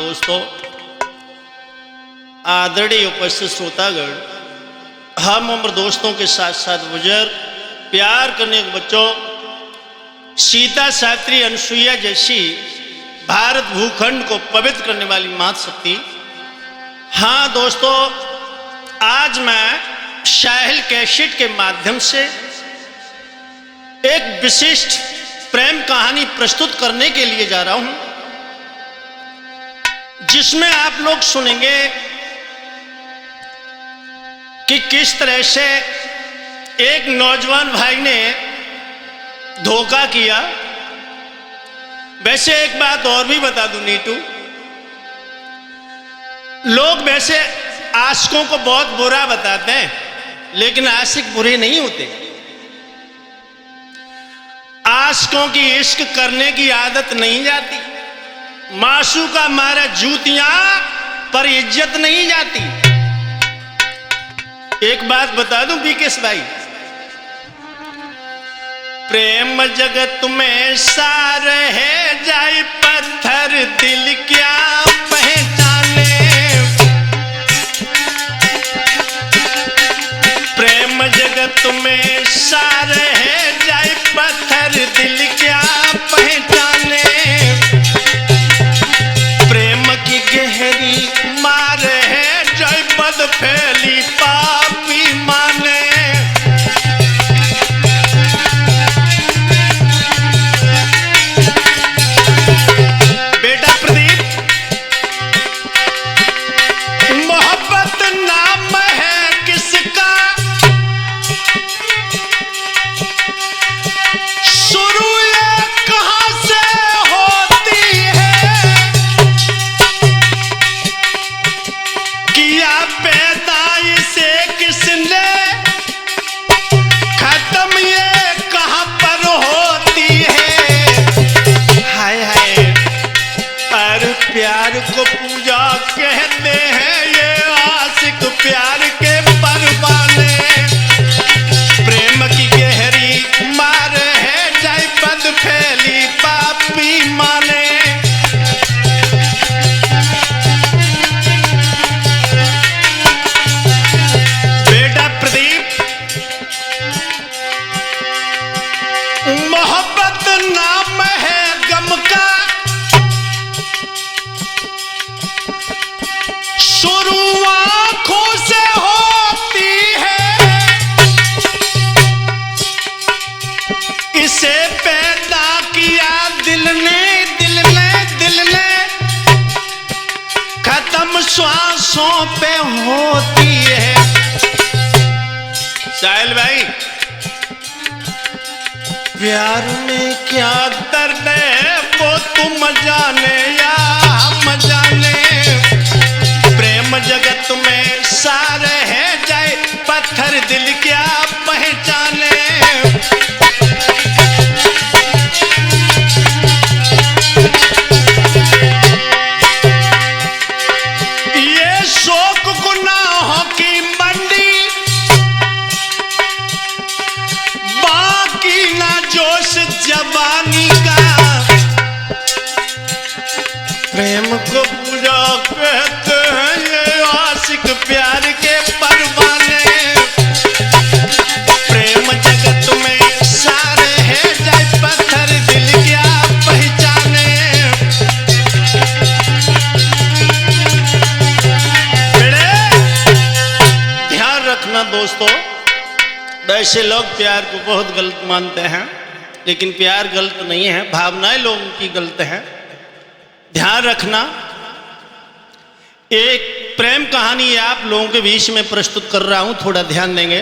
दोस्तों, आदरणीय उपस्थित श्रोतागण, हम उम्र दोस्तों के साथ साथ बुजुर्ग, प्यार करने के बच्चों, सीता सावित्री अनुसुईया जैसी भारत भूखंड को पवित्र करने वाली माता शक्ति। हाँ दोस्तों, आज मैं साहिल कैसेट के माध्यम से एक विशिष्ट प्रेम कहानी प्रस्तुत करने के लिए जा रहा हूं, जिसमें आप लोग सुनेंगे कि किस तरह से एक नौजवान भाई ने धोखा किया। वैसे एक बात और भी बता दूं नीटू, लोग वैसे आशिकों को बहुत बुरा बताते हैं, लेकिन आशिक बुरे नहीं होते। आशिकों की इश्क करने की आदत नहीं जाती, मासू का मारा जूतियां पर इज्जत नहीं जाती। एक बात बता दूं बीकेश भाई, प्रेम जगत में सार है जाए पत्थर दिल क्या पहचाने। प्रेम जगत में सार है जाए पत्थर दिल क्या पहचाने। प्रेम की गहरी मार है जय पद फैली पापी माने। बेटा प्रदीप, मोहब्बत नाम है किसका, शुरू ये कहां से होती है, किया पैदा इसे किसने, खत्म ये कहां पर होती है। हाय हाय, अरे प्यार को पूजा कहते हैं, ये आशिक प्यार के परवाने। प्रेम की गहरी मार है जाए पद फैली पापी माने। बेटा प्रदीप, मोहब्बत नाम है गम का, शुरू आंखों से होती है, इसे पैदा किया दिल ने, दिल ने खत्म श्वासों पे होती है। साहिल भाई, प्यार में क्या दर्द है वो तुम जाने या हम जाने। प्रेम जगत में सार है जाए पत्थर दिल क्या पहचाने। ये शोक गुनाहों की मंडी, बाकी ना जोश जवानी का। प्रेम को पूजा कहते हैं, ये आशिक प्यार के परवाने। प्रेम जगत में सार है जाए पत्थर दिल क्या पहचाने। ध्यान रखना दोस्तों, वैसे लोग प्यार को बहुत गलत मानते हैं, लेकिन प्यार गलत नहीं है, भावनाएं लोगों की गलत हैं। ध्यान रखना, एक प्रेम कहानी आप लोगों के बीच में प्रस्तुत कर रहा हूं, थोड़ा ध्यान देंगे।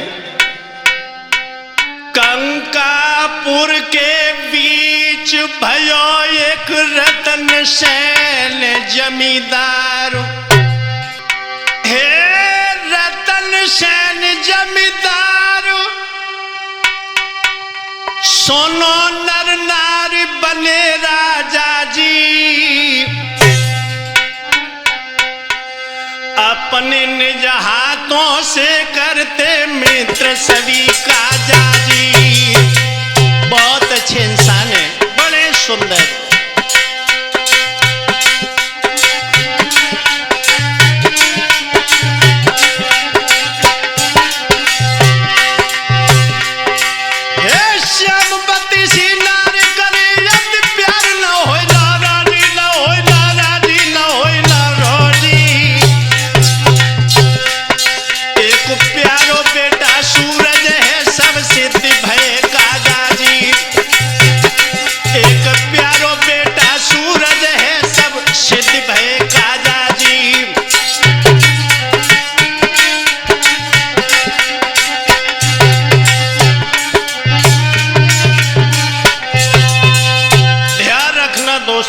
कंकापुर के बीच भयो एक रतन सेन जमींदार। हे रतन सेन जमींदार, सोनो नर नारी बने राजा जी। अपने निज हाथों से करते मित्र सभी का जाजी। बहुत अच्छे इंसान है, बड़े सुंदर।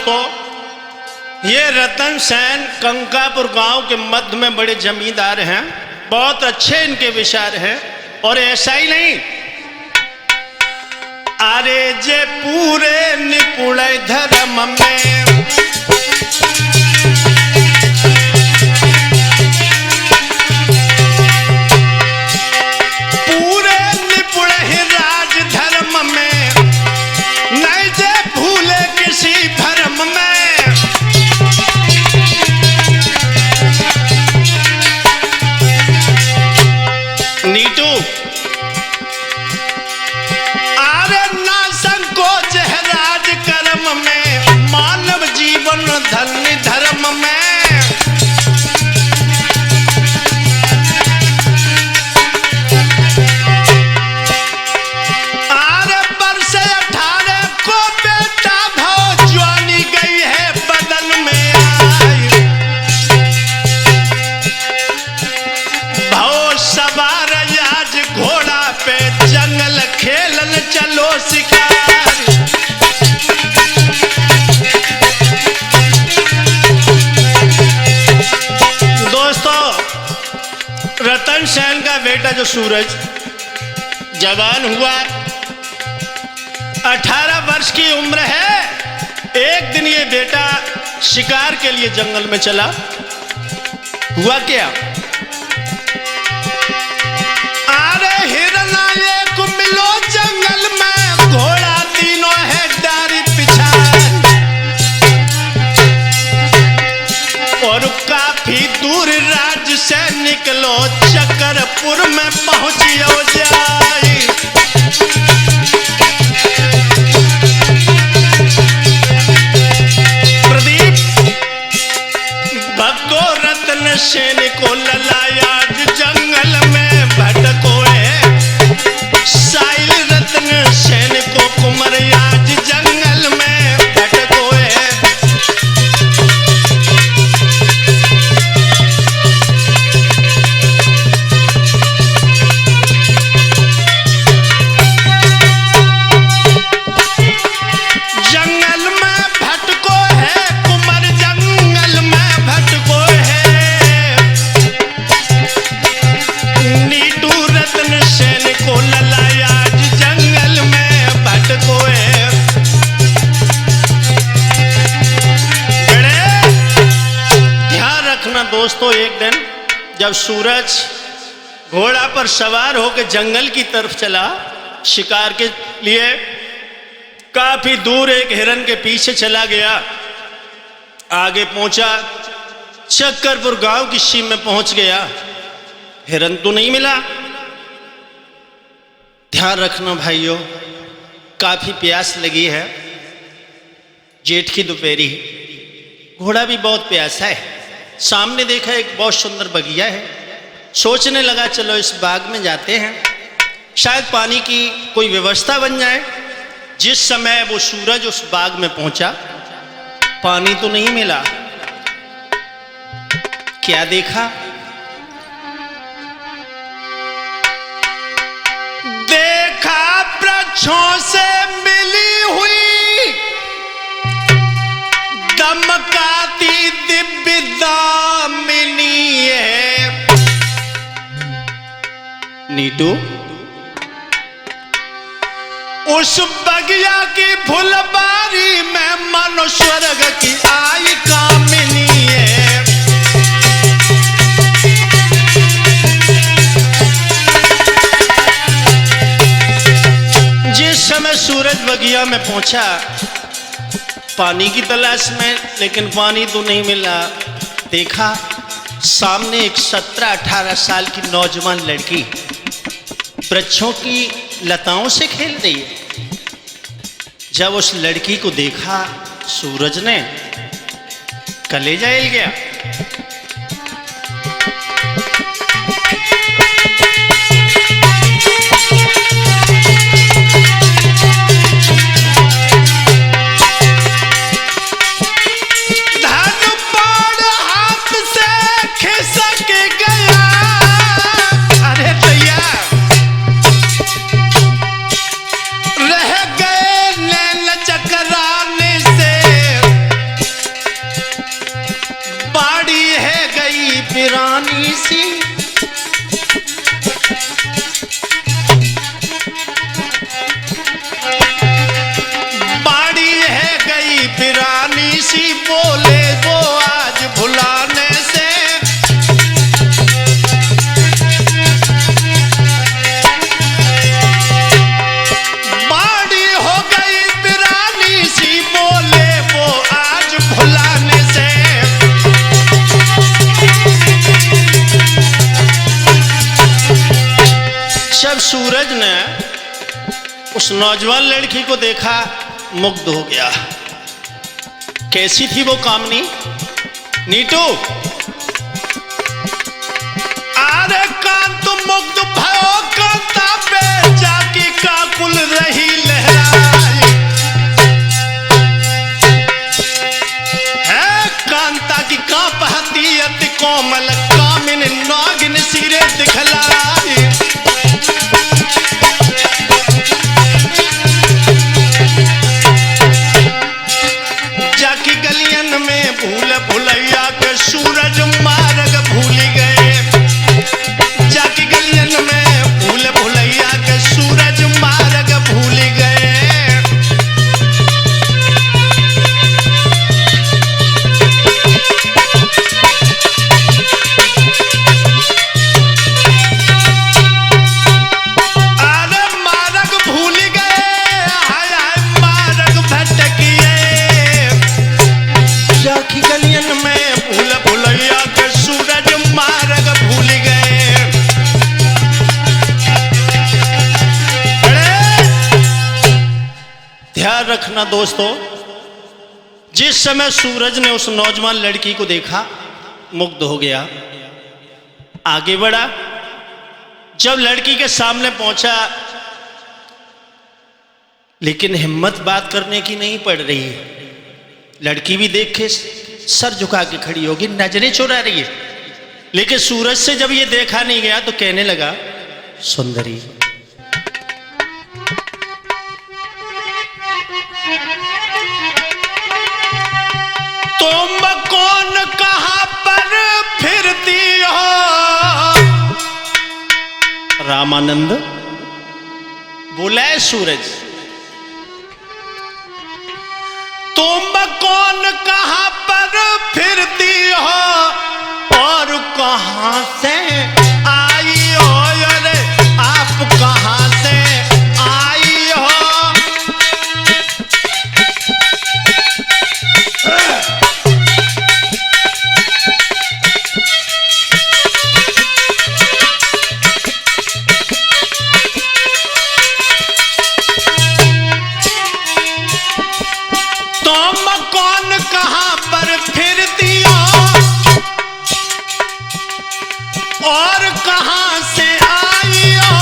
दोस्तों, ये रतन सेन कंकापुर गांव के मध्य में बड़े जमींदार हैं। बहुत अच्छे इनके विचार हैं। और ऐसा ही नहीं, अरे जे पूरे निपुण धर्म में पूरे निपुण है राज धर्म में, नहीं जे भूले किसी भरम में। नीटू, आरे ना संकोच है राज कर्म में, मानव जीवन धन्य धर्म में। आरे वर्ष 18 को बेटा भाव ज्वानी गई है बदन में आई, भाव सवार आज घोड़ा पे जंगल खेलन चलो शिकार। दोस्तों, रतन सेन का बेटा जो सूरज जवान हुआ, 18 वर्ष की उम्र है। एक दिन ये बेटा शिकार के लिए जंगल में चला। हुआ क्या, अरे हिरना एक मिलो जंगल में, घोड़ा तीनों है डारी पिछा, और काफी दूर राज्य से निकलो, चकरपुर में पहुंचियो जाई। प्रदीप भक्तो रतन सेन को ललाया जंगल में भटको है, साइल रतन सेन को कुमर आज जंगल में भटको है। जंगल में भटको है कुमर, जंगल में भटको है। नीटू रतन सेन को ललाया जंगल में भटको है। बड़े ध्यान रखना दोस्तों, एक दिन जब सूरज घोड़ा पर सवार होकर जंगल की तरफ चला शिकार के लिए, काफी दूर एक हिरन के पीछे चला गया। आगे पहुंचा, चक्करपुर गांव की सीम में पहुंच गया। हिरन तो नहीं मिला। ध्यान रखना भाइयों, काफी प्यास लगी है, जेठ की दोपहरी, घोड़ा भी बहुत प्यासा है। सामने देखा एक बहुत सुंदर बगिया है। सोचने लगा चलो इस बाग में जाते हैं, शायद पानी की कोई व्यवस्था बन जाए। जिस समय वो सूरज उस बाग में पहुंचा, पानी तो नहीं मिला। क्या देखा, देखा वृक्षों से मिली हुई दमकाती दिव्य दामिनी है। नीटू, उस बगिया की फुलबारी में मनो स्वर्ग की आई कामिनी है। जिस समय सूरज बगिया में पहुंचा पानी की तलाश में, लेकिन पानी तो नहीं मिला। देखा सामने एक 17-18 साल की नौजवान लड़की वृक्षों की लताओं से खेल रही है। जब उस लड़की को देखा सूरज ने कलेजा हिल गया। उस नौजवान लड़की को देखा, मुग्ध हो गया। कैसी थी वो कामनी? नीटू, अरे कांत मुग्ध भयो कांता पे जाकी काकुल रही लहराई। है कांता की कांपती अति कोमल कामिन नागिन सिरे दिखलाई। जाकी गलियन में भूल भुलैया के सूरज मार्ग भूल गए। जाकी गलियन में भूल भुलैया के सूरज मार्ग भूल गए। अरे मार्ग भूल गए, हाय हाय मार्ग भटकिए। जाकी गलियन में भूल भुलैया के सूरज मार्ग भूल गए। ध्यान रखना दोस्तों, जिस समय सूरज ने उस नौजवान लड़की को देखा, मुग्ध हो गया, आगे बढ़ा। जब लड़की के सामने पहुंचा, लेकिन हिम्मत बात करने की नहीं पड़ रही है। लड़की भी देख के सर झुका के खड़ी होगी, नजरें चुरा रही है। लेकिन सूरज से जब ये देखा नहीं गया तो कहने लगा, सुंदरी, तुम कौन कहां पर फिरती हो? रामानंद बोला है सूरज, तुम कौन कहां पर फिरती हो और कहां से आई हो? अरे आप कहां से आई हो? तुम कौन कहां पर फिरती हो और कहां से आई हो?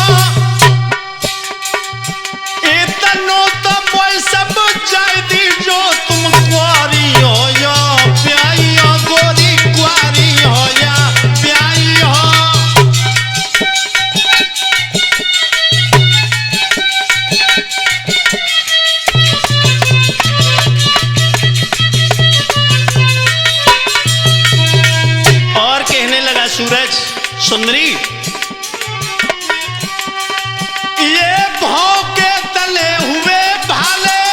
इतनो तो कोई सब चाहती जो तुम कुआरी हो या प्याई हो, गोरी कुआरी हो या प्याई हो। और कहने लगा सूरज, सुंदरी, ये भाव के तले हुए भाले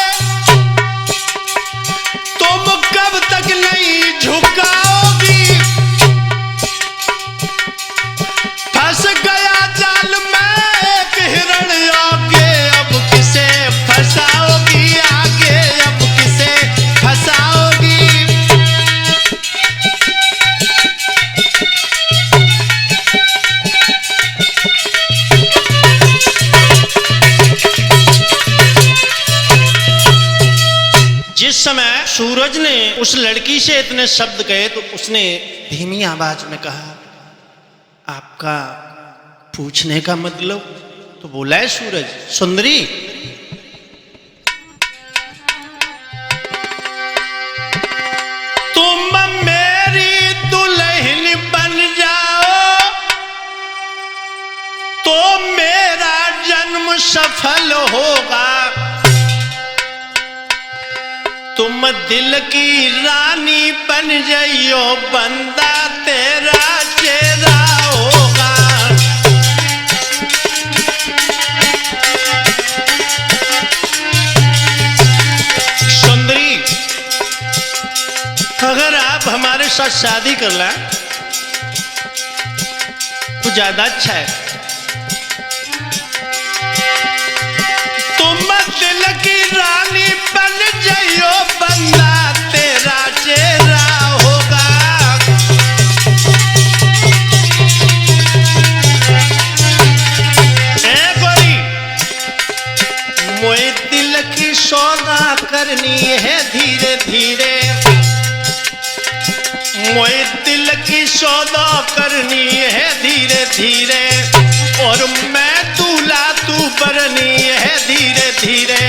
तुम कब तक नहीं झुकाओगी? फंस गया जाल में एक हिरण, आगे अब किसे फंसाओगी? आगे अब किसे फंसाओगी? जिस समय सूरज ने उस लड़की से इतने शब्द कहे तो उसने धीमी आवाज में कहा, आपका पूछने का मतलब? तो बोला है सूरज, सुंदरी, तुम मेरी दुल्हन बन जाओ तो मेरा जन्म सफल होगा। तुम दिल की रानी बन जाइयो, बंदा तेरा चेहरा होगा। सुंदरी, अगर आप हमारे साथ शादी कर लें तो ज्यादा अच्छा है। तुम दिल की रानी बन जाइयो, बंदा तेरा चेहरा होगा। ए गोरी, मोए दिल की सौदा करनी है धीरे धीरे, मोए दिल की सौदा करनी है धीरे धीरे, और मैं दूल्हा तू बरनी है धीरे धीरे।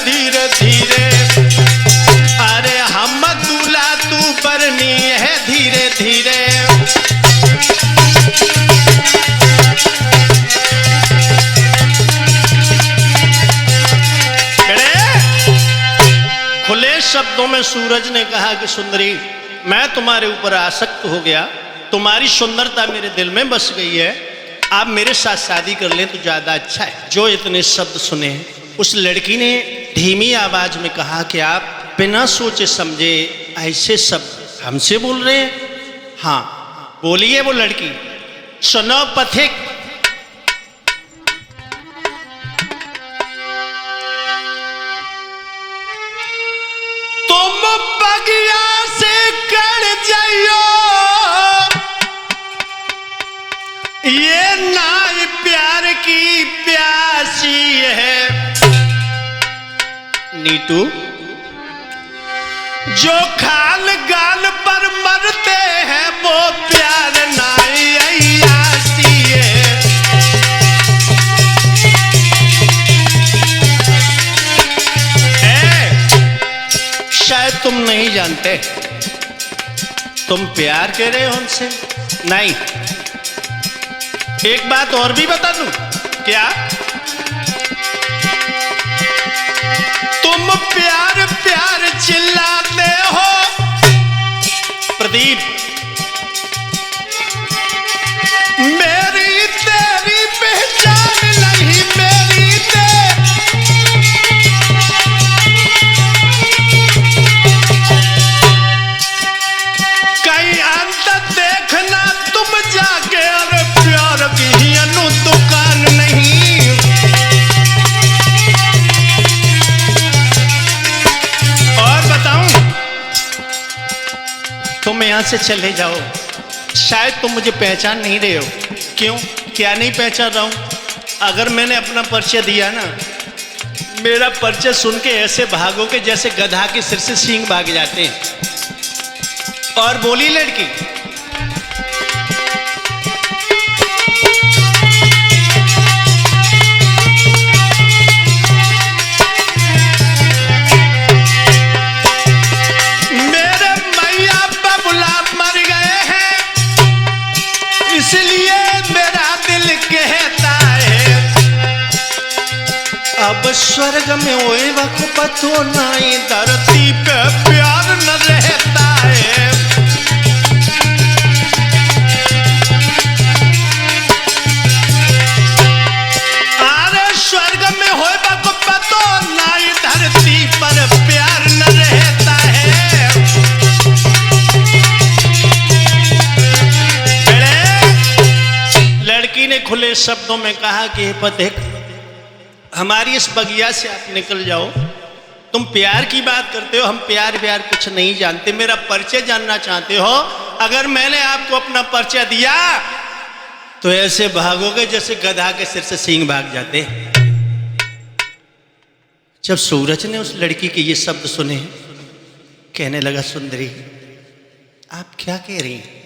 धीरे धीरे, अरे हम दूल्हा तू बरनी है धीरे धीरे। खुले शब्दों में सूरज ने कहा कि सुंदरी, मैं तुम्हारे ऊपर आसक्त हो गया, तुम्हारी सुंदरता मेरे दिल में बस गई है, आप मेरे साथ शादी कर लें तो ज्यादा अच्छा है। जो इतने शब्द सुने, उस लड़की ने धीमी आवाज में कहा कि आप बिना सोचे समझे ऐसे शब्द हमसे बोल रहे हैं? हाँ बोलिए। वो लड़की, सुनो पथिक, तुम बगिया से कर जाइयो, ये नाई प्यार की प्यासी है। नीटू, जो खाल गाल पर मरते हैं वो प्यार नाई अय्यासी है। शायद तुम नहीं जानते, तुम प्यार कर रहे हो हमसे? नहीं। एक बात और भी बता दूं क्या? तुम प्यार प्यार चिल्लाते हो प्रदीप, मेरी तेरी पहचान नहीं, मेरी कहीं अंत देखना तुम जाके, अरे प्यार की अनु दुकान नहीं। तुम यहां से चले जाओ, शायद तुम मुझे पहचान नहीं रहे हो। क्यों? क्या नहीं पहचान रहा हूं? अगर मैंने अपना परिचय दिया ना, मेरा परिचय सुन के ऐसे भागोगे जैसे गधा के सिर से सींग भाग जाते हैं। और बोली लड़की, इसलिए मेरा दिल कहता है अब स्वर्ग में ओए वक्त तो नाई, धरती पे प्यार न रहता है। अरे स्वर्ग में होए वक्त तो नाई, धरती पर प्यार न रहता है। लड़की ने खुले शब्दों में कहा कि हे पथिक, हमारी इस बगिया से आप निकल जाओ। तुम प्यार की बात करते हो, हम प्यार व्यार कुछ नहीं जानते। मेरा परिचय जानना चाहते हो? अगर मैंने आपको अपना परिचय दिया तो ऐसे भागोगे जैसे गधा के सिर से सींग भाग जाते। जब सूरज ने उस लड़की के ये शब्द सुने, कहने लगा, सुंदरी आप क्या कह रही हैं?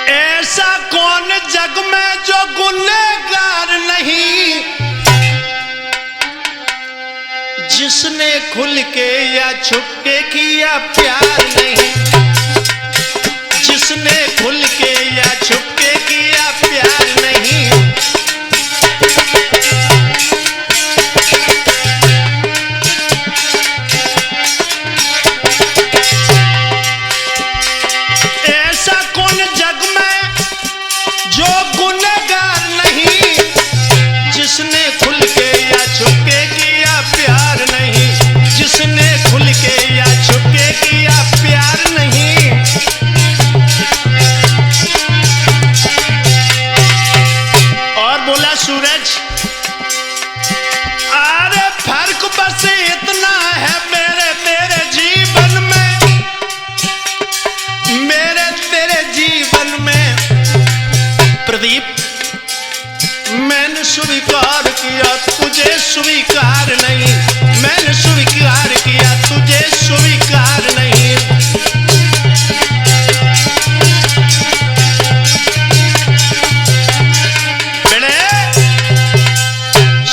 ऐसा कौन जग में जो गुनहगार नहीं, जिसने खुल के या छुप के किया प्यार नहीं, जिसने खुल के या छुप के किया प्यार नहीं। प्रदीप, मैंने स्वीकार किया तुझे स्वीकार नहीं, मैंने स्वीकार किया तुझे स्वीकार नहीं।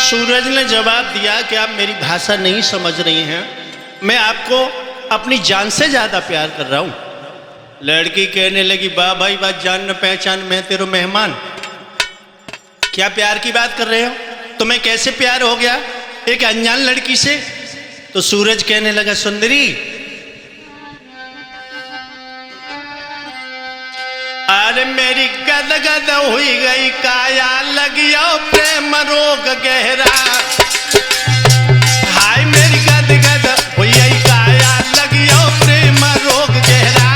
सूरज ने जवाब दिया कि आप मेरी भाषा नहीं समझ रही हैं, मैं आपको अपनी जान से ज्यादा प्यार कर रहा हूं। लड़की कहने लगी, वाह भाई वाह, जान न पहचान, मैं तेरा मेहमान। क्या प्यार की बात कर रहे हो? तुम्हें कैसे प्यार हो गया एक अनजान लड़की से? तो सूरज कहने लगा, सुंदरी, अरे मेरी गद गद हुई गई काया, लगियो प्रेम रोग गहरा। हाय मेरी गद गद हुई गई काया, लगियो प्रेम रोग गहरा।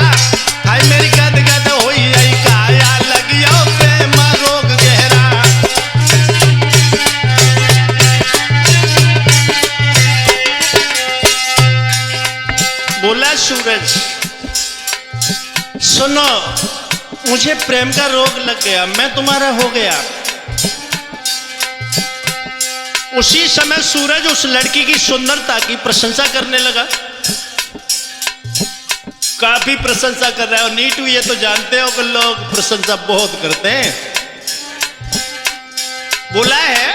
हाय मेरी गद गद हुई गई काया, लगियो प्रेम रोग गहरा। बोला सूरज, सुनो, मुझे प्रेम का रोग लग गया, मैं तुम्हारा हो गया। उसी समय सूरज उस लड़की की सुंदरता की प्रशंसा करने लगा। काफी प्रशंसा कर रहा है। और नीटू, ये तो जानते हो कि लोग प्रशंसा बहुत करते हैं। बोला है,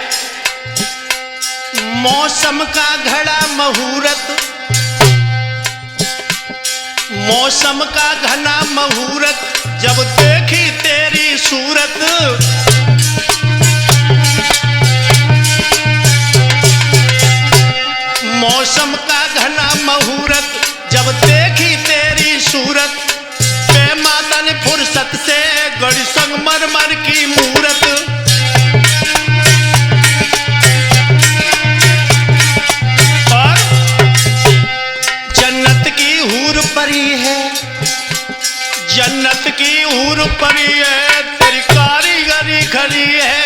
मौसम का घड़ा मुहूर्त, मौसम का घना मुहूर्त, जब देखी तेरी सूरत। मौसम का घना मुहूर्त, जब देखी तेरी सूरत। बेमाता ने फुर्सत से गढ़ी संगमरमर की मूरत। और जन्नत की हूर परी है, जन्नत की हूर परी है, तेरी कारीगरी खरी है।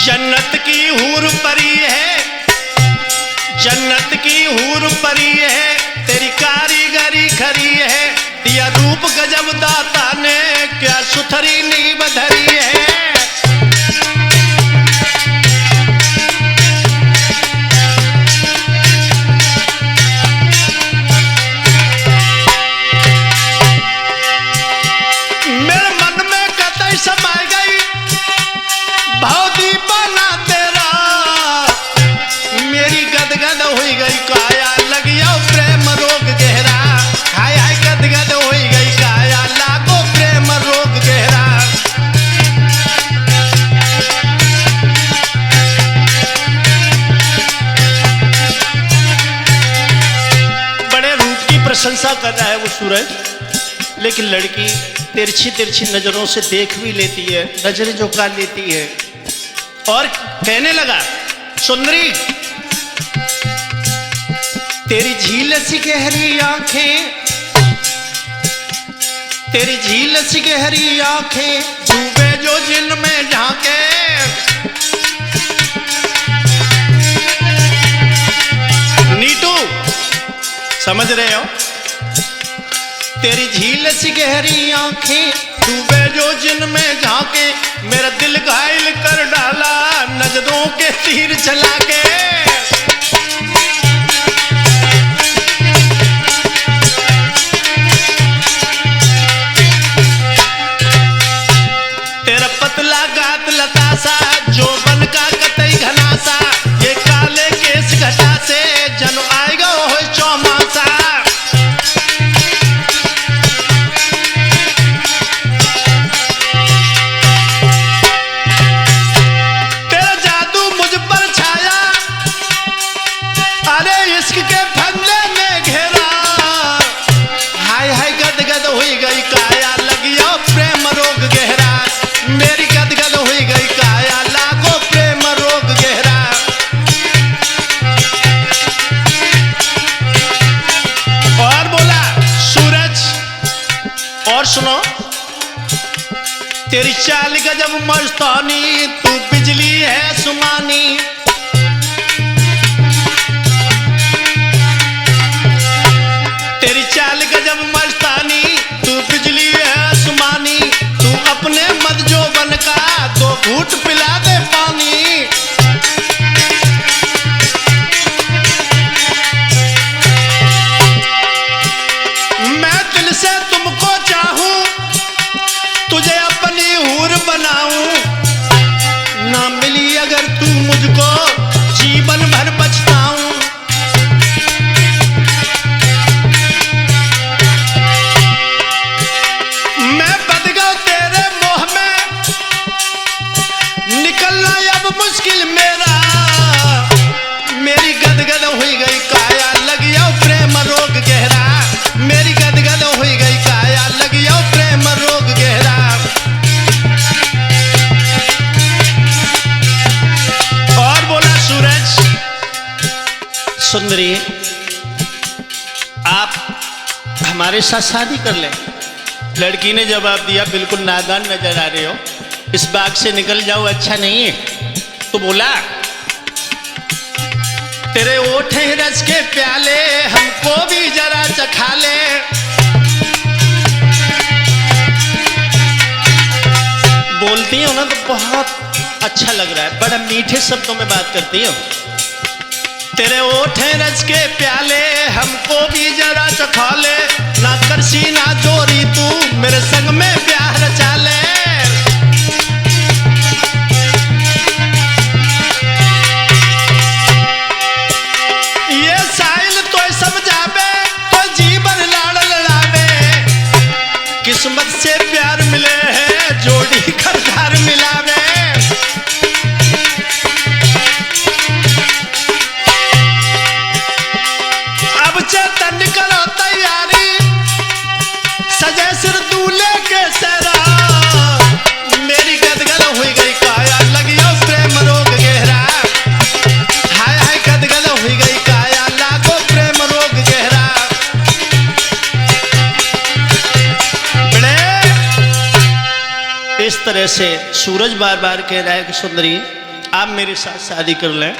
जन्नत की हूर परी है, जन्नत की हूर परी है, तेरी कारीगरी खरी है। दिया रूप गजब दाता ने, क्या सुथरी नींव धरी है। समाई गई भावदीपना तेरा, मेरी गदगद हुई गई काया, लगियो प्रेम रोग गहरा। हाय हाय गदगद हुई गई काया, लागो प्रेम रोग गहरा। बड़े रूप की प्रशंसा कर रहा है वो सूरज, लेकिन लड़की तिरछी तिरछी नजरों से देख भी लेती है, नजरें झुका लेती है। और कहने लगा, सुंदरी, तेरी झील सी गहरी आंखें, तेरी झील सी गहरी आंखें, डूबे जो जिनमें झांके। नीटू, समझ रहे हो? तेरी झील सी गहरी आंखें, डूबे जो जिनमें झांके। मेरा दिल घायल कर डाला, नजरों के तीर चला के। तेरा पतला गात लतासा, जो बन का कतई घनासा। ये काले केस घटा से, जन आएगा हो चौमासा। सुनो, तेरी चाल गजब मस्तानी, तू बिजली है सुमानी। सुंदरी, आप हमारे साथ शादी कर लें। लड़की ने जवाब दिया, बिल्कुल नादान नजर आ रहे हो, इस बाग से निकल जाओ, अच्छा नहीं है। तो बोला, तेरे ओठ हैं रस के प्याले, हमको भी जरा चखा ले। बोलती हो ना तो बहुत अच्छा लग रहा है, बड़ा मीठे शब्दों में बात करती हो। तेरे ओठ हैं रस के प्याले, हमको भी जरा चखा ले। ना करसी ना जोरी, तू मेरे संग में प्यार रचा ले। ये साइल तो समझावे, तो जीवन लाड़ लड़ावे। किस्मत से प्यार मिले है, जोड़ी खरदार मिलावे। अब चेतन करो तैयारी, सजे सिर दूल्हे के सेरा। मेरी गदगद हुई गई काया, लगियो प्रेम रोग गहरा। हाय हाय गदगद हुई गई काया, लागो प्रेम रोग गहरा। बड़े इस तरह से सूरज बार बार कह रहा है कि सुंदरी, आप मेरे साथ शादी कर लें।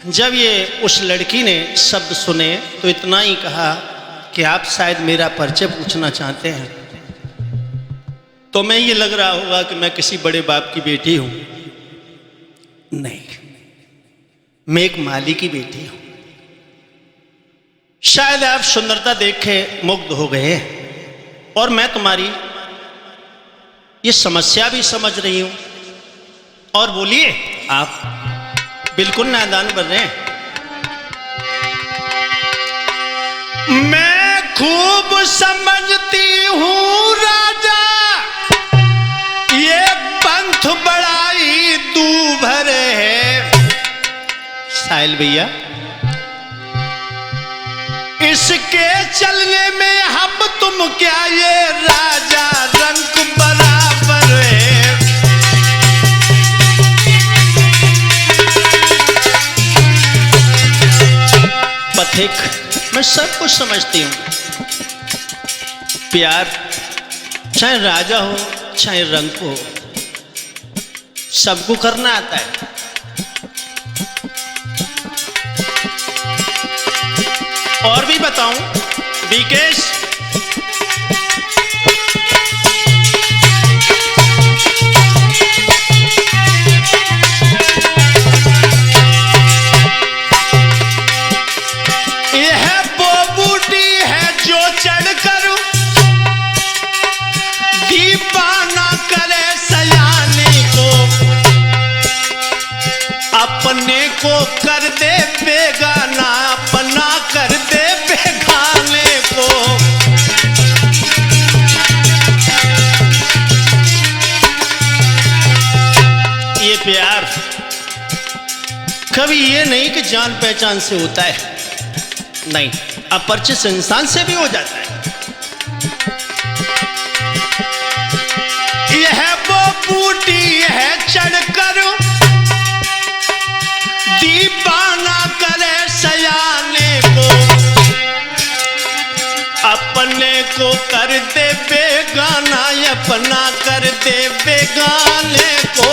जब ये उस लड़की ने शब्द सुने तो इतना ही कहा कि आप शायद मेरा परिचय पूछना चाहते हैं। तो मैं ये लग रहा होगा कि मैं किसी बड़े बाप की बेटी हूं। नहीं, मैं एक माली की बेटी हूं। शायद आप सुंदरता देख के मुग्ध हो गए और मैं तुम्हारी ये समस्या भी समझ रही हूं। और बोलिए, आप बिल्कुल नादान बन रहे हैं। मैं खूब समझती हूं राजा, ये पंथ बड़ाई तू भरे है। साहिल भैया, इसके चलने में हम तुम क्या, ये राजा रंग बराबर है। पथिक, मैं सब कुछ समझती हूं। प्यार चाहे राजा हो चाहे रंग हो, सबको करना आता है। और भी बताऊं विकेश, अपने को कर दे बेगाना, अपना कर दे बेगाने को। ये प्यार कभी ये नहीं कि जान पहचान से होता है, नहीं, अपरिचित इंसान से भी हो जाता है। यह वो बूटी है चढ़कर दीवाना करे सयाने को। अपने को कर दे बेगाना, अपना कर दे बेगाने को।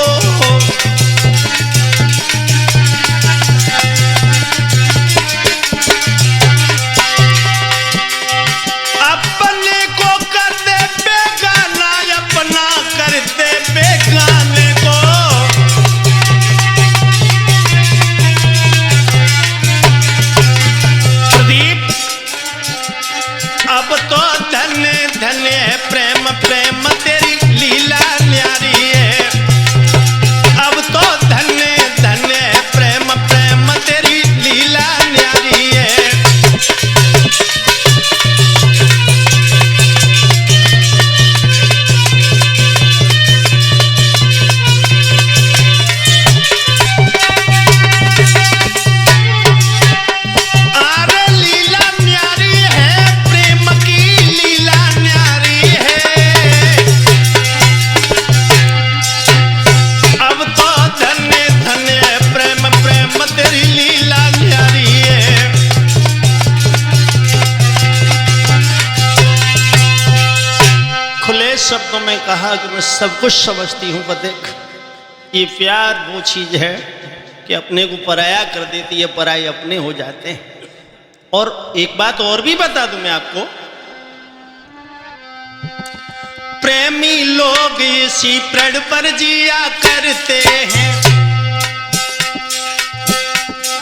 अपने को कर दे बेगाना, अपना कर दे बेगाने को। अब तो धन्य धन्य है प्रेम, प्रेम तेरी लीला न्यारी है। शब्दों में कहा कि मैं सब कुछ समझती हूँ, पर देख ये प्यार वो चीज़ है कि अपने को पराया कर देती है, पराए अपने हो जाते हैं। और एक बात और भी बता दूं मैं आपको, प्रेमी लोग इसी प्रण पर जिया करते हैं,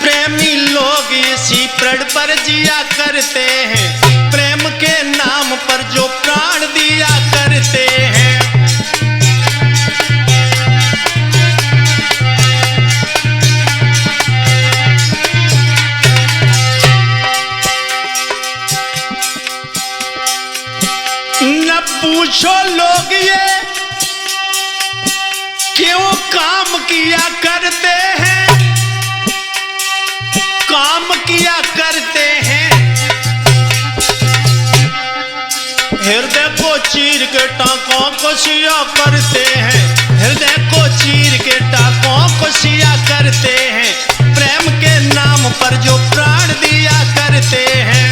प्रेमी लोग इसी प्रण पर जिया करते हैं, प्रेम के नाम पर जो प्राण दिया करते हैं। न पूछो लोग ये क्यों काम किया करते हैं, काम किया करते हैं, हृदय को चीर के टांकों को सिया करते हैं, हृदय को चीर के टांकों को सिया करते हैं, प्रेम के नाम पर जो प्राण दिया करते हैं।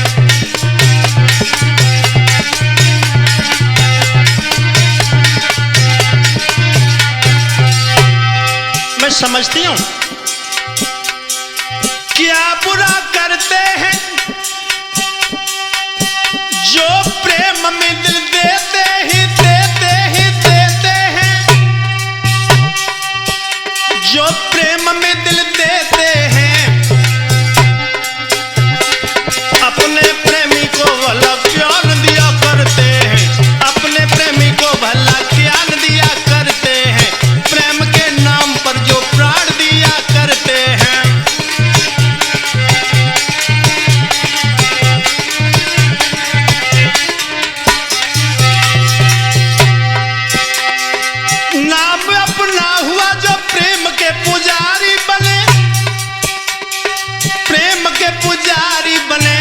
मैं समझती हूं क्या बुरा करते हैं जो प्रेम में दिल देते ही देते ही देते हैं, जो प्रेम में दिल देते हैं, अपने प्रेमी को भला ज्ञान दिया करते हैं, अपने प्रेमी को भला ज्ञान दिया करते हैं, प्रेम के नाम पर जो प्राण दिया करते हैं। नाम अपना हुआ जो प्रेम के पुजारी बने, प्रेम के पुजारी बने,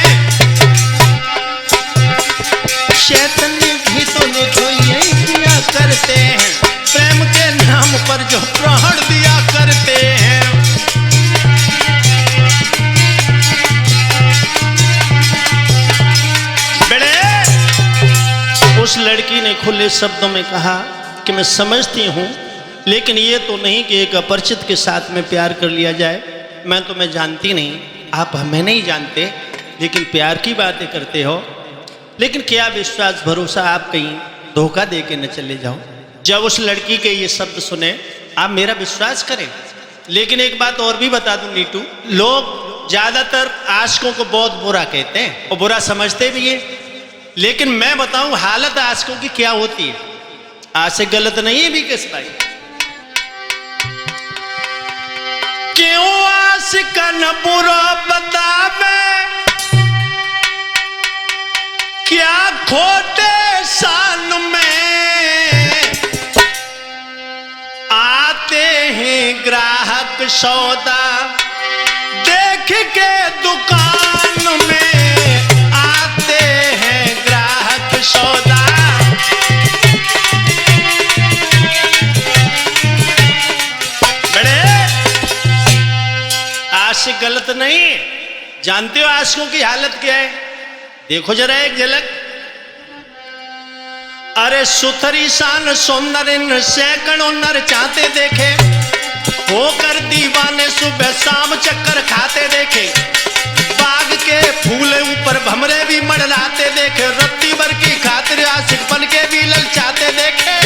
शैतान भी तो देखो यही किया करते हैं, प्रेम के नाम पर जो प्राण दिया करते हैं। बड़े उस लड़की ने खुले शब्दों में कहा कि मैं समझती हूं, लेकिन ये तो नहीं कि एक अपरिचित के साथ में प्यार कर लिया जाए, मैं तुम्हें जानती नहीं, आप हमें नहीं जानते, लेकिन प्यार की बातें करते हो, लेकिन क्या विश्वास भरोसा आप कहीं धोखा दे के न चले जाओ। जब उस लड़की के ये शब्द सुने, आप मेरा विश्वास करें, लेकिन एक बात और भी बता दूं नीटू, लोग ज्यादातर आशिकों को बहुत बुरा कहते हैं और बुरा समझते भी है, लेकिन मैं बताऊं हालत आशिकों की क्या होती है। आशिक गलत नहीं है भी किस भाई, क्यों आशिकन बुरा बतावे, क्या खोटे सान में आते हैं ग्राहक सौदा देख के दुकान में, आते हैं ग्राहक सौदा। बड़े आशिक गलत नहीं, जानते हो आशिकों की हालत क्या है, देखो जरा एक झलक। अरे सुथरी शान सौंदर्य सैकड़ों नर चाहते देखे, होकर दीवाने सुबह शाम चक्कर खाते देखे, बाग के फूले ऊपर भमरे भी मंडराते देखे, रत्ती भर की खातिर आशिक बन के भी ललचाते देखे।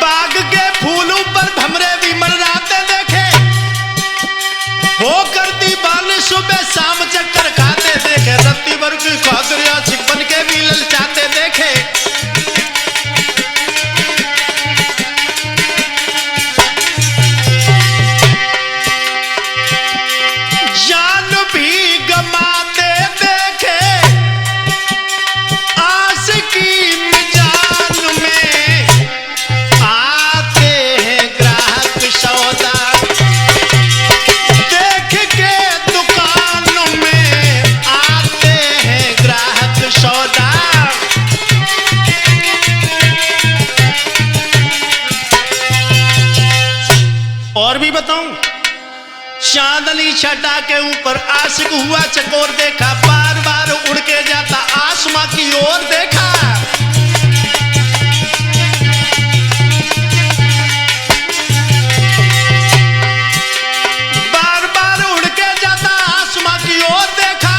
बाग के फूल ऊपर भमरे भी मंडराते देखे, होकर दीवाने सुबह शाम चक्कर खाते देखे, रत्ती भर की खातिर आशिक बन के भी ललचाते देखे। जान भी गमाते देखे आशिकी मिजान में, आते हैं ग्राहक सौदा देख के दुकान में, आते हैं ग्राहक सौदा। और भी बताऊं, चांदनी छटा के ऊपर आशिक हुआ चकोर, देखा बार बार उड़ के जाता आसमां की ओर, देखा बार बार उड़ के जाता आसमां की ओर, देखा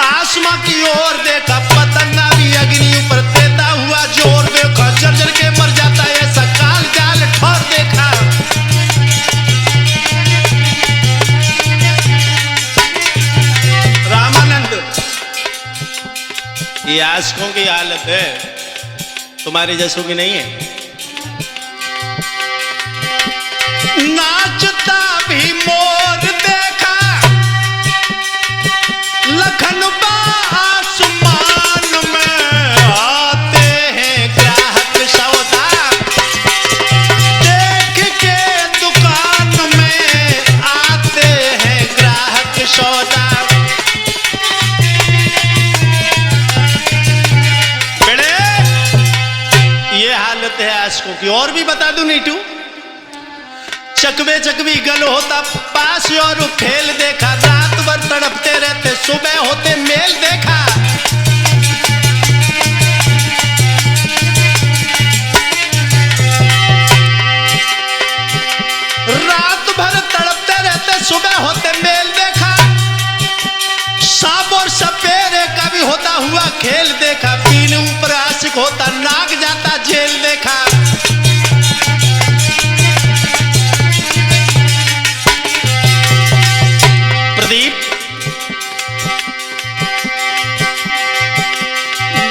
आसमां की ओर, देखा पतंगा भी अग्नि ऊपर देता हुआ जोर, देखा जर्जर के मर जाता ऐसा काल जाल ठोर, देखा ये आशिकों की हालत है, तुम्हारे जैसों की नहीं है। नाचता भी मोर देखा लखनऊ आसमान में, आते हैं ग्राहक सौदा देख के दुकान में, आते हैं ग्राहक सौदा। है आशिकों की। और भी बता दूं नीटू, चकवे चकवी गल होता पास और खेल, देखा रात भर तड़पते रहते सुबह होते मेल, देखा रात भर तड़पते रहते सुबह होते मेल, देखा सांप और सपेरे का भी होता हुआ खेल, देखा पीने ऊपर आशिक होता नाग जाता जेल, देखा प्रदीप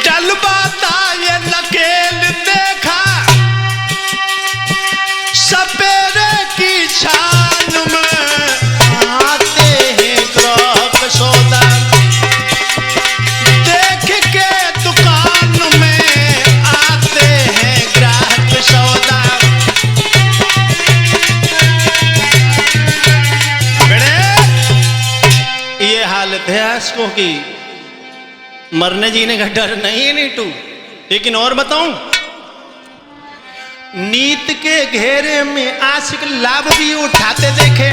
डलवाता ये नकेल, देखा सपेरे की छान में, आते हैं ग्राहक सौदा देख के दुकान में, आते हैं ग्राहक सौदा। ये हालत है आशिकों की, मरने जीने का डर नहीं है नीटू। लेकिन और बताऊं, नीत के घेरे में आशिक लाभ भी उठाते देखे,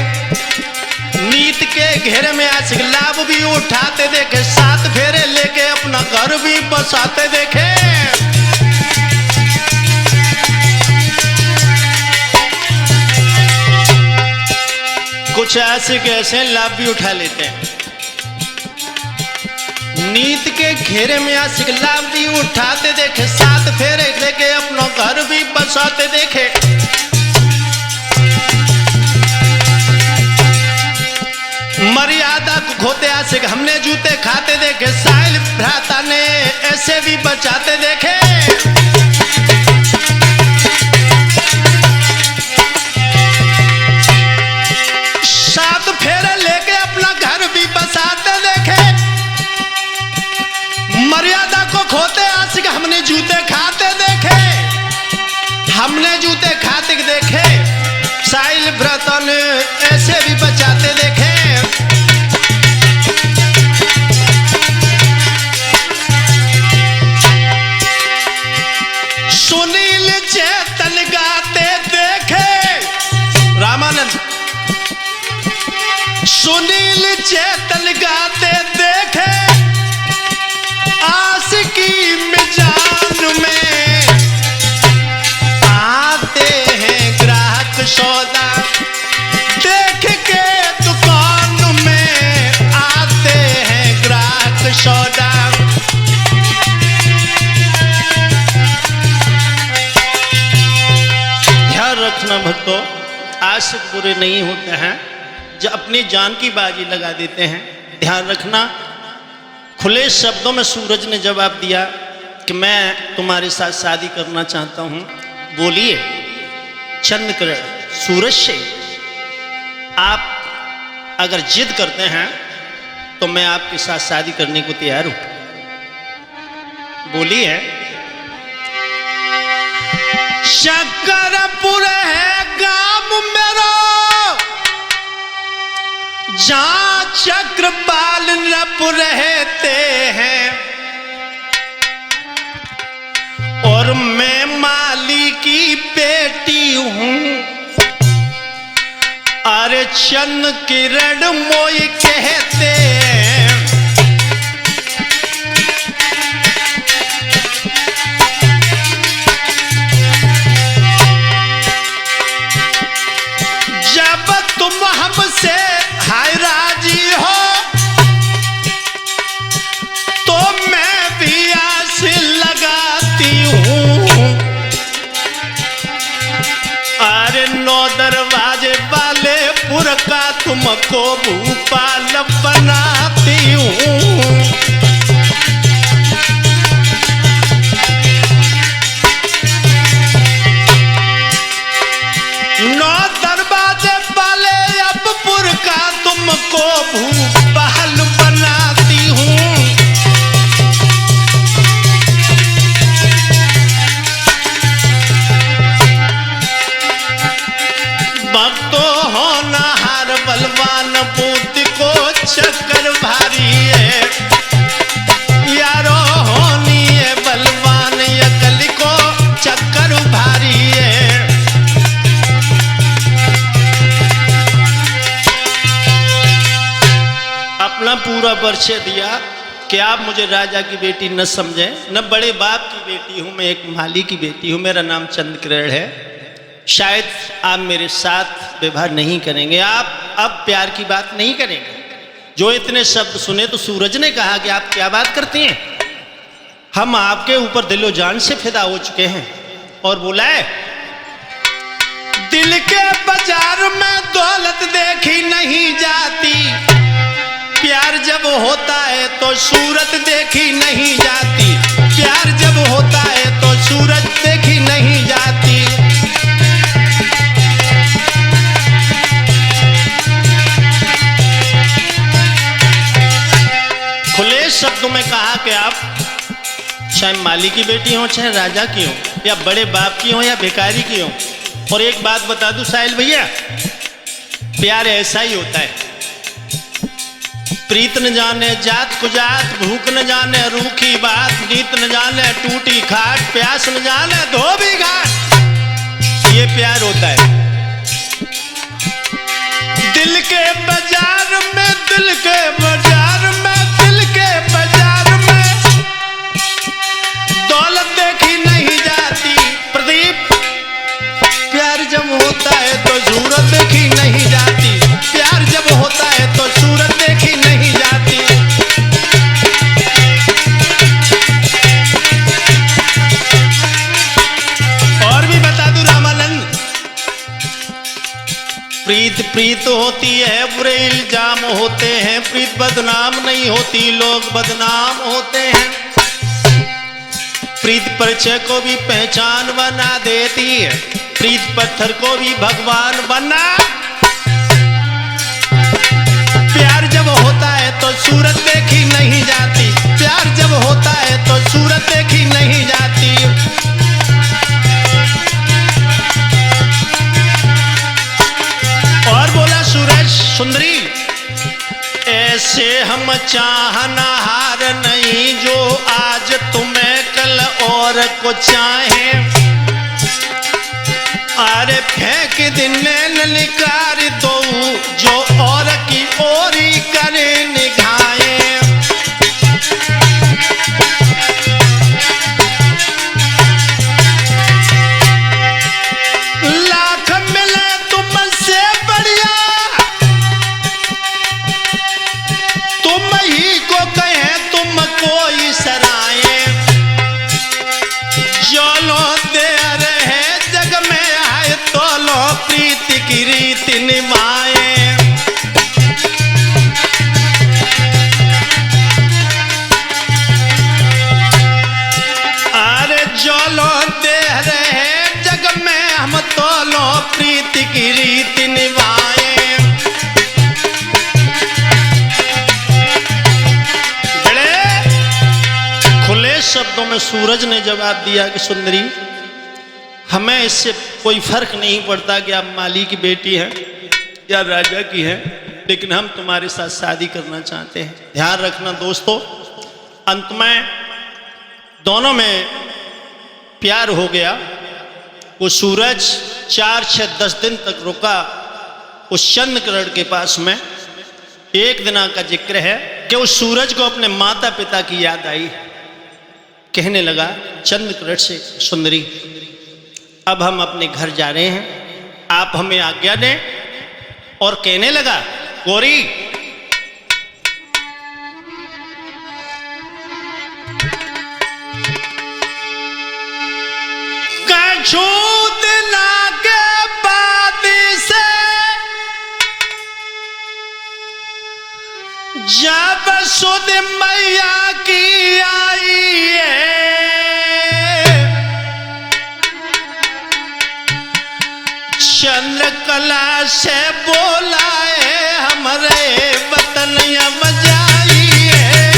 नीत के घेरे में आशिक लाभ भी उठाते देखे, 7 फेरे लेके अपना घर भी बसाते देखे। कुछ आशिक ऐसे लाभ भी उठा लेते हैं, नीत के घेरे में आशिक लाभ भी उठाते देखे, 7 फेरे लेके अपना घर भी बसाते देखे। मर्यादा को खोते आशिक हमने जूते खाते देखे, साहिल भ्राता ने ऐसे भी बचाते देखे। 7 फेरे लेके अपना घर भी बसाते देखे। मर्यादा को खोते आशिक हमने जूते खाते देखे, हमने जूते खाते देखे, साहिल भ्राता ने ऐसे भी बचाते देखे। सुनील चेतन गाते देखे, रामानंद सुनील चेतन गाते देखे, आशिकी मिजान में, आते हैं ग्राहक सौदा देख के दुकान में, आते हैं ग्राहक सौदा। ध्यान रखना भक्तों, आशिक बुरे नहीं होते हैं जो अपनी जान की बाजी लगा देते हैं। ध्यान रखना, खुले शब्दों में सूरज ने जवाब दिया कि मैं तुम्हारे साथ शादी करना चाहता हूं। बोलिए चंद्रकिरण सूरज से, आप अगर जिद करते हैं तो मैं आपके साथ शादी करने को तैयार हूं। बोलिए। शक्करपुर है गांव मेरा, जहां चक्रपाल नप रहते हैं, और मैं माली की बेटी हूं। अरे अरे चंद किरण मोई कहते जब तुम हमसे हाय राजी हो तो मैं भी आस लगाती हूँ। अरे 9 दरवाजे वाले पुर का तुमको भूपाल बनाती हूँ। तुमको भूपाल बनाती हूँ। भक्तो होनहार बलवान बुद्धि को चक्कर भारी है। यारो होनी है बलवान अकल को चक्कर भारी है। अपना पूरा परिचय दिया कि आप मुझे राजा की बेटी न समझें, न बड़े बाप की बेटी हूँ, मैं एक माली की बेटी हूँ। मेरा नाम चंद किरण है। शायद आप मेरे साथ व्यवहार नहीं करेंगे, आप अब प्यार की बात नहीं करेंगे। जो इतने शब्द सुने तो सूरज ने कहा कि आप क्या बात करती हैं, हम आपके ऊपर दिलो जान से फिदा हो चुके हैं। और बोला है दिल के बाजार में दौलत देखी नहीं जाती, प्यार जब होता है तो सूरत देखी नहीं जाती। प्यार जब होता है तो सूरत देखी नहीं जाती। खुले शब्दों में कहा कि आप चाहे माली की बेटी हो, चाहे राजा की हो, या बड़े बाप की हो, या भिखारी की हो। और एक बात बता दूं साहिल भैया, प्यार ऐसा ही होता है। प्रीत न जाने जात कुजात, भूख न जाने रूखी बात, नीत न जाने टूटी खाट, प्यास न जाने धोबी घाट। ये प्यार होता है। दिल के बाजार में, दिल के बाजार में, दिल के बाजार में दौलत देखी नहीं जाती। प्रदीप, प्यार जब होता है तो सूरत देखी नहीं जाती। प्यार जब होता है तो सूरत देखी नहीं जाती। और भी बता दूं रामानंद, प्रीत प्रीत होती है, बुरे इल्जाम होते हैं। प्रीत बदनाम नहीं होती, लोग बदनाम होते हैं। प्रीत परिचय को भी पहचान बना देती है। प्रीत पत्थर को भी भगवान बना। प्यार जब होता है तो सूरत देखी नहीं जाती। प्यार जब होता है तो सूरत देखी नहीं जाती। और बोला सूरज सुंदरी, ऐसे हम चाहनहार नहीं जो आज तुम्हें कल और को चाहे। अरे फेंक दिन निकार दो जो और की ओरी करे निगाहे। लाख मिले तुमसे बढ़िया, तुम ही को कहे तुम कोई सराए। चलो दे रहे जग में आए तो लो प्रीति की रीति निभाए। अरे चलो दे रहे जग में हम तो लो प्रीति की रीति निभाए। खुले शब्दों में सूरज ने जवाब दिया कि सुंदरी, हमें इससे कोई फर्क नहीं पड़ता कि आप माली की बेटी हैं या राजा की हैं, लेकिन हम तुम्हारे साथ शादी करना चाहते हैं। ध्यान रखना दोस्तों, अंत में दोनों में प्यार हो गया। वो सूरज 4, 6, 10 दिन तक रुका। उस चंद्रकिरण के पास में एक दिन का जिक्र है कि उस सूरज को अपने माता पिता की याद आई। कहने लगा चंद्रकिरण से, सुंदरी अब हम अपने घर जा रहे हैं, आप हमें आज्ञा दें। और कहने लगा गौरी कछूत के बाद से जब सुध मैया की आई है, चंद्रकला से बोला है हमारे वतन बजाई है।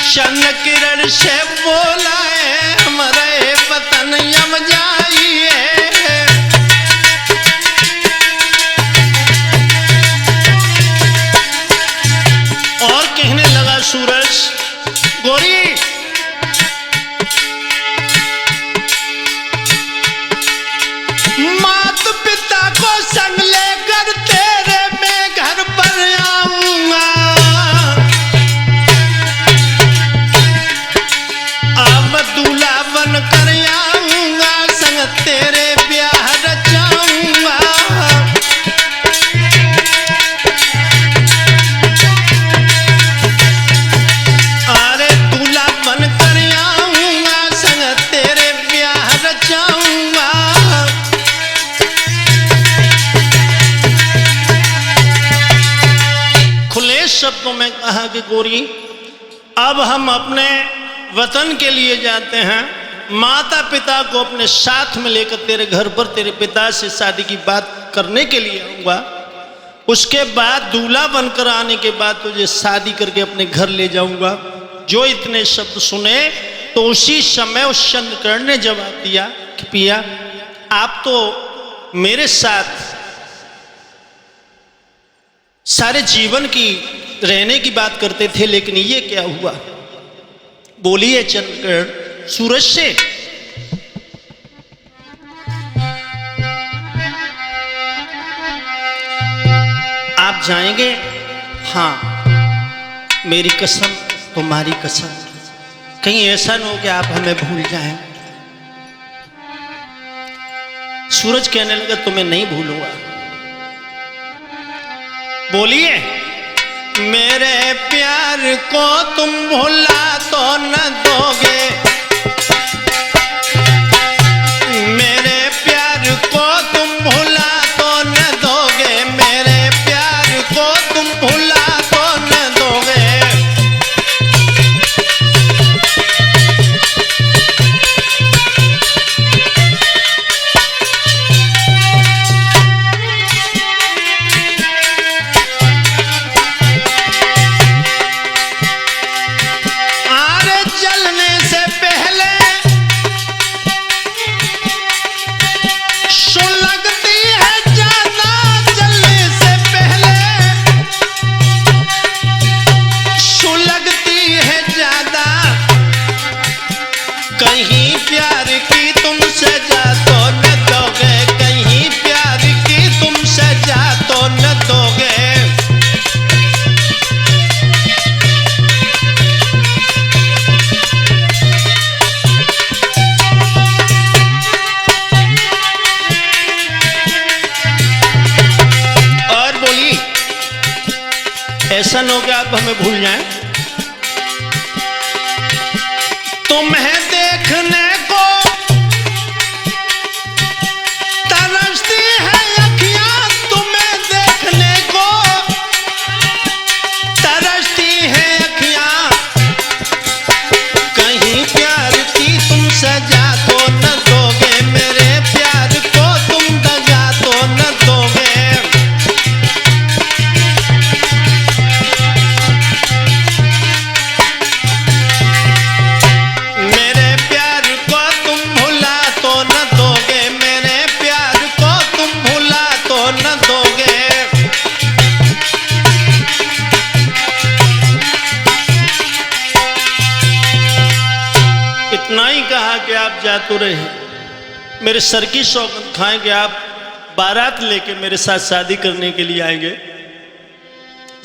चंद्रकिरण से बोला है हमारे वतन यम जाइए। और कहने लगा सूरज गौरी माता पिता को संग लेकर तेरे मैं घर पर आऊंगा। दूल्हा बन कर आऊंगा, संग तेरे ब्याह रचाऊंगा। अरे दूल्हा बन कर आऊंगा, संग तेरे ब्याह रचाऊंगा। खुले शब्दों में कहा कि गोरी अब हम अपने वतन के लिए जाते हैं, माता पिता को अपने साथ में लेकर तेरे घर पर तेरे पिता से शादी की बात करने के लिए आऊँगा। उसके बाद दूल्हा बनकर आने के बाद तुझे शादी करके अपने घर ले जाऊँगा। जो इतने शब्द सुने तो उसी समय उस चंद्रकिरण ने जवाब दिया कि पिया आप तो मेरे साथ सारे जीवन की रहने की बात करते थे, लेकिन ये क्या हुआ? बोलिए चंद्रकिरण सूरज से। आप जाएंगे? हाँ मेरी कसम तुम्हारी कसम, कहीं ऐसा न हो कि आप हमें भूल जाएं। सूरज कहने लगा तुम्हें नहीं भूलूंगा। बोलिए मेरे प्यार को तुम भुला तो न दोगे, मेरे प्यार को तुम भुला तो न दोगे, मेरे प्यार को तुम भुला तो न दोगे। कहीं प्यार की तुम सजा तो न दोगे, कहीं प्यार की तुम सजा तो न दोगे। और बोली ऐसा न हो कि आप हमें भूल जाएं। तुम्हें देखने को तरसती है अखियां, तुम्हें देखने को तरसती है अखियां, कहीं प्यार की तुम सजा तो न दोगे, मेरे प्यार को तुम दगा तो न दोगे। तो रहे, मेरे सर की सौगंध खाएं कि आप बारात लेके मेरे साथ शादी करने के लिए आएंगे।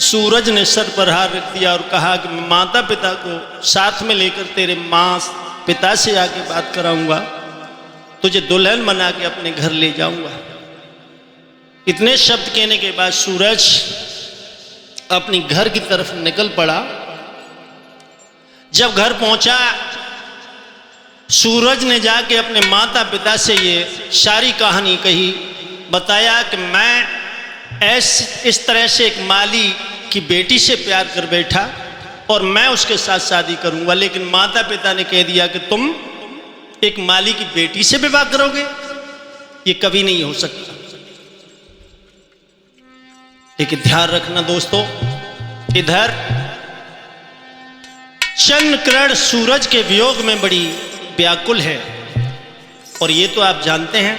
सूरज ने सर पर हाथ रख दिया और कहा कि मैं माता पिता को साथ में लेकर तेरे माँ पिता से आके बात कराऊंगा, तुझे दुल्हन बना के अपने घर ले जाऊंगा। इतने शब्द कहने के बाद सूरज अपनी घर की तरफ निकल पड़ा। जब घर पहुंचा, सूरज ने जाके अपने माता पिता से ये सारी कहानी कही, बताया कि मैं इस तरह से एक माली की बेटी से प्यार कर बैठा और मैं उसके साथ शादी करूंगा, लेकिन माता पिता ने कह दिया कि तुम एक माली की बेटी से विवाह करोगे, ये कभी नहीं हो सकता। लेकिन ध्यान रखना दोस्तों, इधर चंद्रकिरण सूरज के वियोग में बड़ी व्याकुल है, और ये तो आप जानते हैं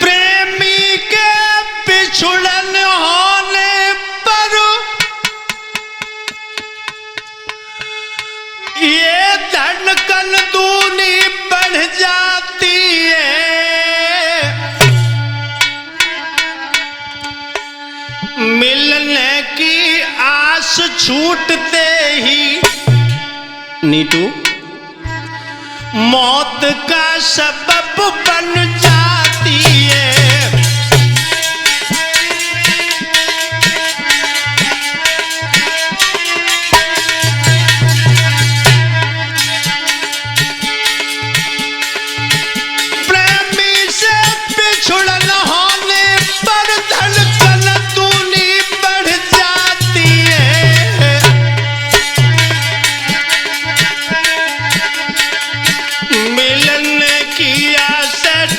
प्रेमी के बिछुड़न होने पर ये धड़कन दूनी बढ़ जाती है, मिलने की आस छूटते ही नीतू मौत का सबब बन जाती है।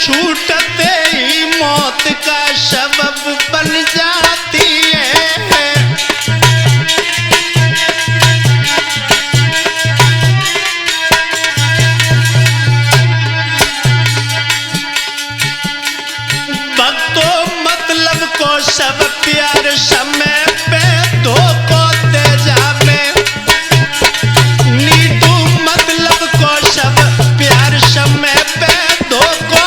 छूटते ही मौत का सबब बन जाती है। भक्तों मतलब को सब प्यार समय पे धोखो दे जावे, नीतू मतलब को सब प्यार समय पे धोखो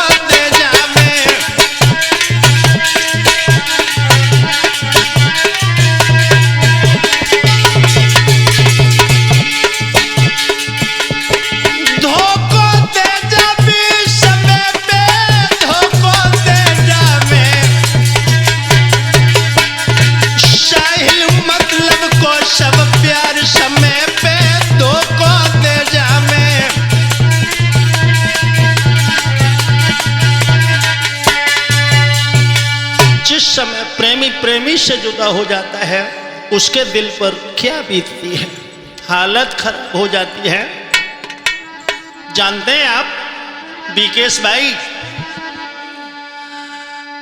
समय प्रेमी प्रेमी से जुदा हो जाता है, उसके दिल पर क्या बीतती है, हालत खराब हो जाती है। जानते हैं आप बीकेश भाई,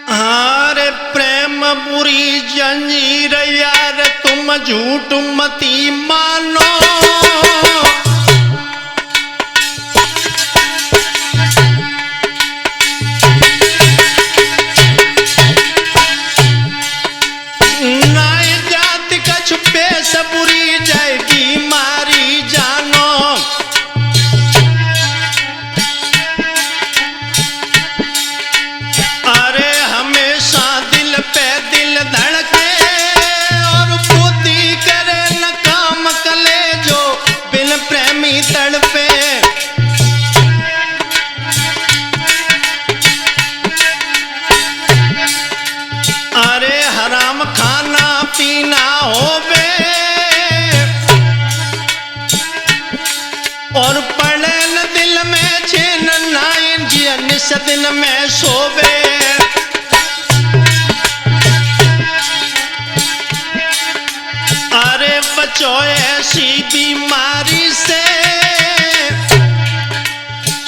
अरे प्रेम बुरी जंजीर यार तुम झूठ मती मानो, बुरी जाएगी मारी जानो। अरे हमेशा दिल पे दिल धड़के और बुद्धि करे न काम कले जो बिन प्रेमी तड़पे। अरे हराम खाना पीना होवे और पड़े न दिल में छेन नाइन जिया निस दिन में सोवे। अरे बचो ऐसी बीमारी से,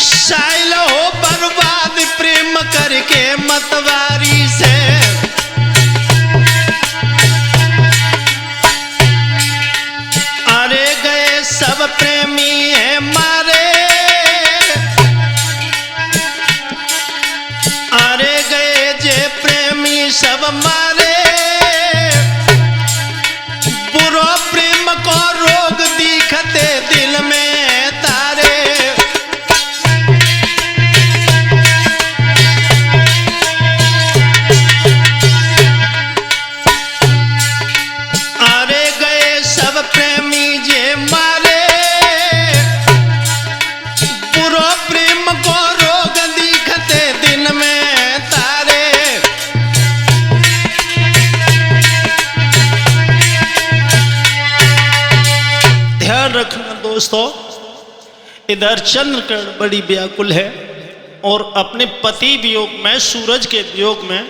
साइल हो बर्बाद प्रेम करके मतवारी से। अरे गए सब प्रेमी है मारे, अरे गए जे प्रेमी दोस्तों, इधर चंद्रकर्ण बड़ी व्याकुल है और अपने पति वियोग में, सूरज के वियोग में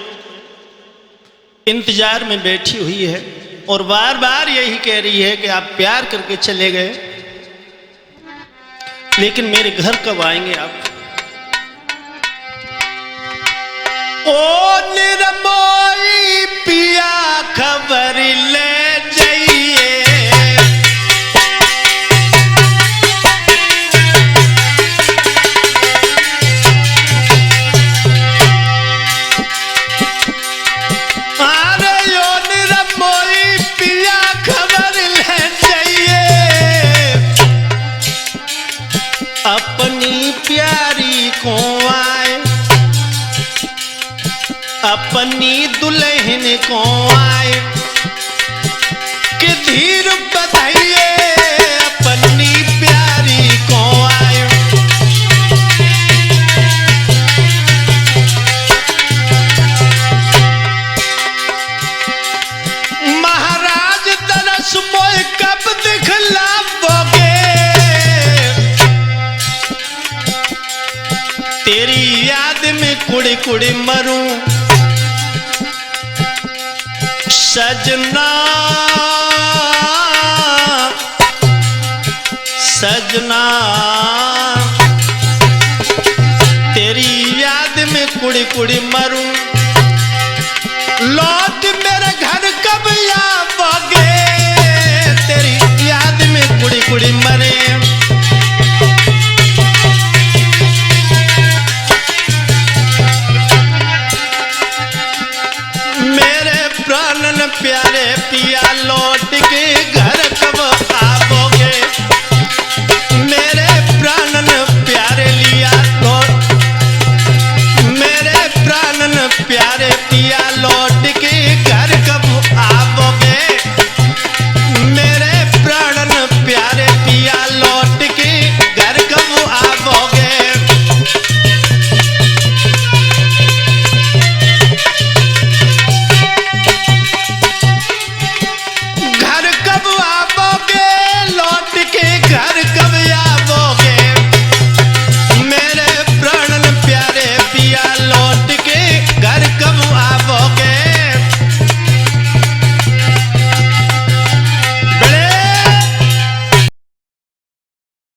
इंतजार में बैठी हुई है और बार बार यही कह रही है कि आप प्यार करके चले गए, लेकिन मेरे घर कब आएंगे आप? ओ निरमोई पिया खबर ले जाइए, अरे ओ निरमोई पिया खबर ले जाइए, अपनी प्यारी को आए, अपनी दुल्हन को आए कि धीर बधाइए, अपनी प्यारी को आए। महाराज दरस मोय कब दिखलाओगे, तेरी याद में कुड़ी कुड़ी मरूं, सजना सजना तेरी याद में कुड़ी कुड़ी मरूं, लौट मेरे घर कब आओगे, तेरी याद में कुड़ी कुड़ी मरे। प्यारे पिया लौट के घर कब आओगे, मेरे प्राणन प्यारे लिया लौट, मेरे प्राणन प्यारे पिया लौट के घर कब आओगे, मेरे प्राणन प्यारे पिया लौट के घर कब आओगे। घर